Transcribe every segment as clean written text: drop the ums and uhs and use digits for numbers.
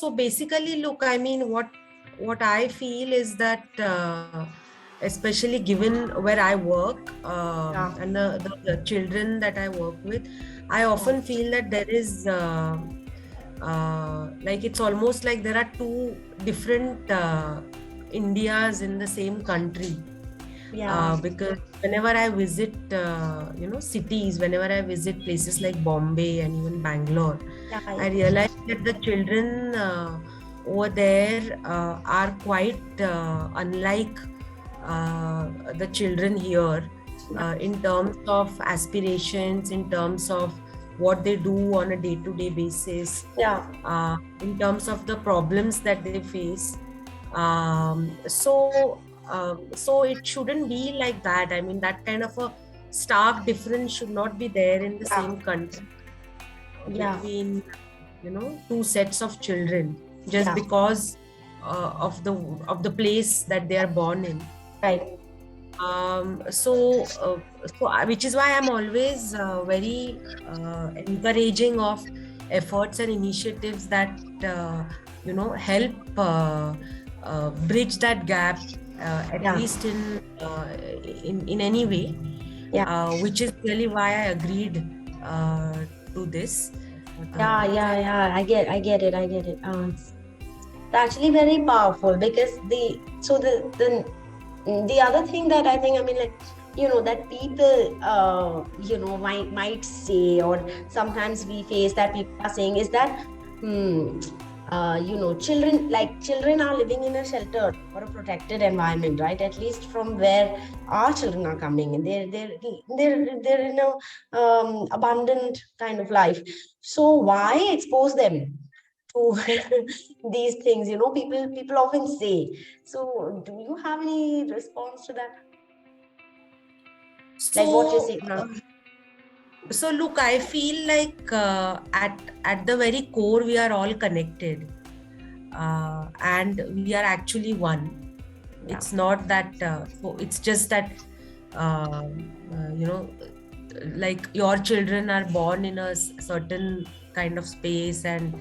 So basically, look, I mean, what I feel is that, especially given where I work, Yeah. and the children that I work with, I Yeah. often feel that there is, like, it's almost like there are two different Indias in the same country. Yeah. Because whenever I visit, cities, whenever I visit places like Bombay and even Bangalore, Yeah. I Yeah. realize that the children over there are quite unlike the children here, in terms of aspirations, in terms of what they do on a day-to-day basis, Yeah. in terms of the problems that they face. So it shouldn't be like that. I mean, that kind of a stark difference should not be there in the Yeah. same country, Yeah. between, two sets of children, just Yeah. because of the place that they are born in. Right. Which is why I'm always very encouraging of efforts and initiatives that help bridge that gap, at Yeah. least in any way, Yeah. which is really why I agreed to this. Yeah. Uh, Yeah. Yeah. I get it. I get it. It's actually very powerful because the other thing that I think, I mean, like, that people, might say, or sometimes we face that people are saying is that, hmm, children are living in a sheltered or a protected environment, right? At least from where our children are coming in, they're in a abundant kind of life. So why expose them to these things? People often say. So do you have any response to that? Like what you so say? Huh? So look, I feel like, at the very core we are all connected, and we are actually one. Yeah. It's not that, so it's just that, like, your children are born in a certain kind of space and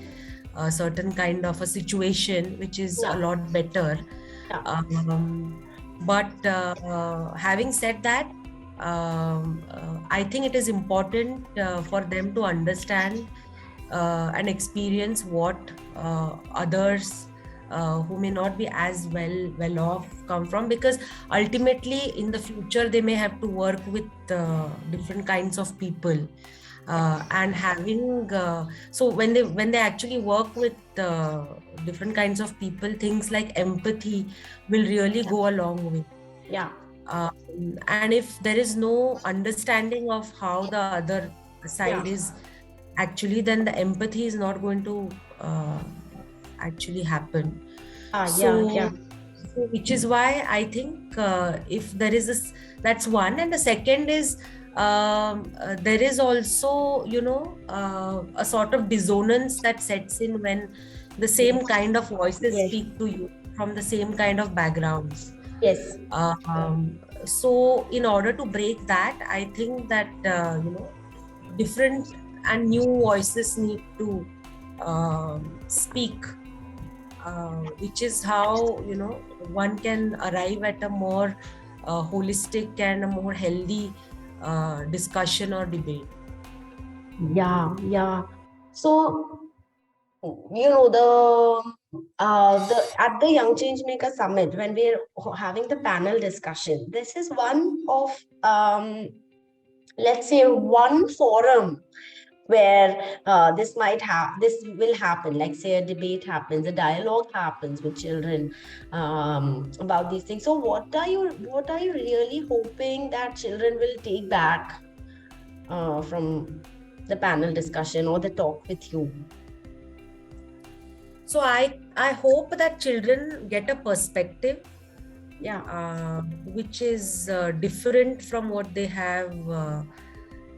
a certain kind of a situation which is a Yeah. lot better. Yeah. But having said that, I think it is important for them to understand and experience what others who may not be as well off come from, because ultimately in the future they may have to work with different kinds of people, and having so when they actually work with different kinds of people, things like empathy will really Yeah. go a long way. Yeah. And if there is no understanding of how the other side Yeah. is actually, then the empathy is not going to uh, actually happen. Yeah. Yeah. So which is why I think, if there is this, that's one. And the second is, there is also, a sort of dissonance that sets in when the same Yes. kind of voices Yes. speak to you from the same kind of backgrounds. Yes. So in order to break that, I think that, different and new voices need to speak, which is how, one can arrive at a more holistic and a more healthy discussion or debate. Yeah. Yeah. So, the at the Young Changemaker Summit, when we're having the panel discussion, this is one of, let's say, one forum where this will happen. Like, say, a debate happens, a dialogue happens with children, about these things. So what are you really hoping that children will take back from the panel discussion or the talk with you? So I hope that children get a perspective, Yeah. which is different from what they have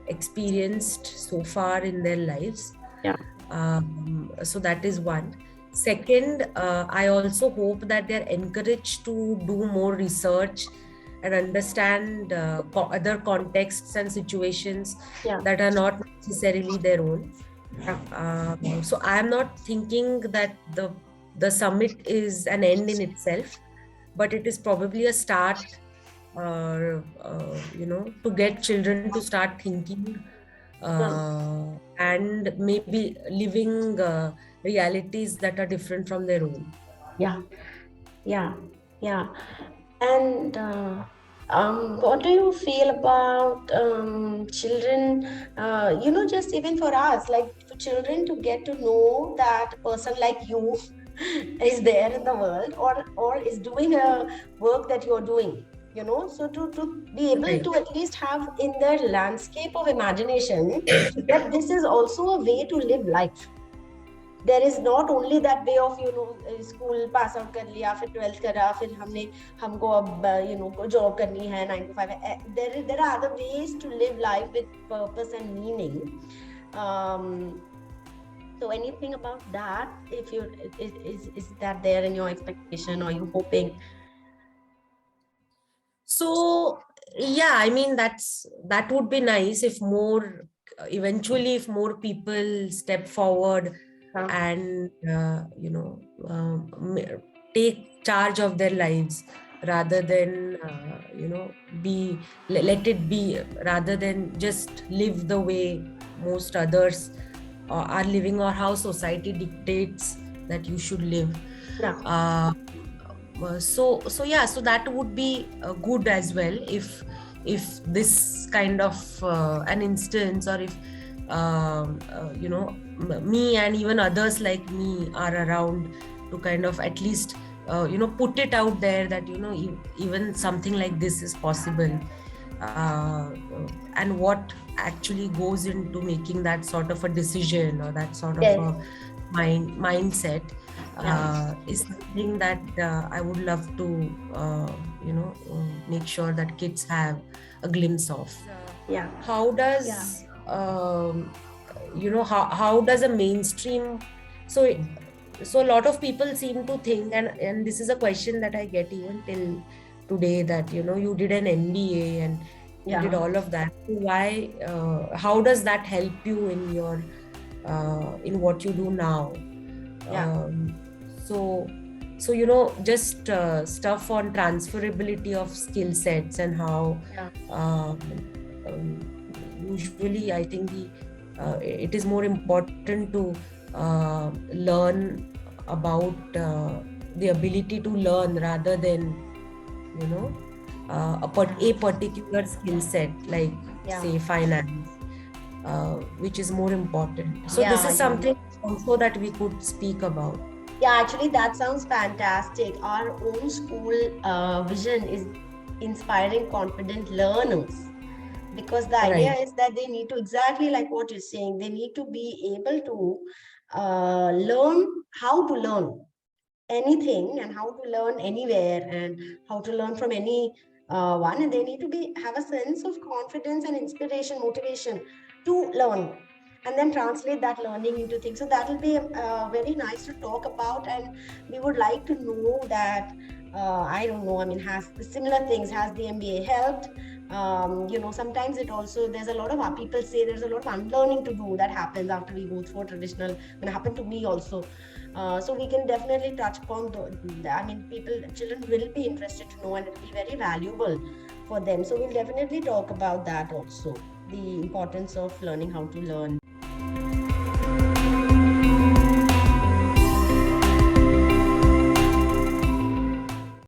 experienced so far in their lives. Yeah. So that is one. Second, I also hope that they're encouraged to do more research and understand other contexts and situations Yeah. that are not necessarily their own. Yeah. So I am not thinking that the summit is an end in itself, but it is probably a start, to get children to start thinking, Yeah. and maybe living realities that are different from their own. Yeah. Yeah. Yeah. And what do you feel about children? Just even for us, like for children to get to know that a person like you is there in the world, or is doing a work that you're doing. So to be able Right. to at least have in their landscape of imagination that this is also a way to live life. There is not only that way of school pass out कर लिया फिर 12th करा फिर हमने हमको अब job करनी है 9 to 5 there are other ways to live life with purpose and meaning. um, so anything about that, if you is that there in your expectation or you hoping? So yeah, I mean that would be nice if more eventually if more people step forward Yeah. and take charge of their lives rather than let it be, rather than just live the way most others are living, or how society dictates that you should live. Yeah. uh, so yeah, so that would be good as well if this kind of an instance, or if me and even others like me are around to kind of at least put it out there that even something like this is possible, and what actually goes into making that sort of a decision, or that sort of Yes. a mindset, Yeah. is something that I would love to make sure that kids have a glimpse of. Yeah. How does how does a mainstream, so so a lot of people seem to think, and this is a question that I get even till today, that you did an MBA and you did Yeah. all of that. Why how does that help you in your in what you do now? Yeah. um, so just stuff on transferability of skill sets, and how Yeah. um, usually I think it is more important to learn about the ability to learn rather than you know a particular skill set, like Yeah. say finance, which is more important. So this Yeah. is something also that we could speak about. Yeah, actually, that sounds fantastic. Our own school vision is inspiring confident learners, because the idea Right. is that they need to, exactly like what you're saying, they need to be able to learn how to learn anything and how to learn anywhere and how to learn from any one, and they need to be have a sense of confidence and inspiration, motivation to learn, and then translate that learning into things. So that will be very nice to talk about, and we would like to know that I don't know, I mean, has similar things, has the MBA helped? Sometimes it also, there's a lot of people say there's a lot of unlearning to do that happens after we go through a traditional, it happened to me also. So we can definitely touch upon I mean, children will be interested to know, and it will be very valuable for them. So we'll definitely talk about that also, the importance of learning how to learn.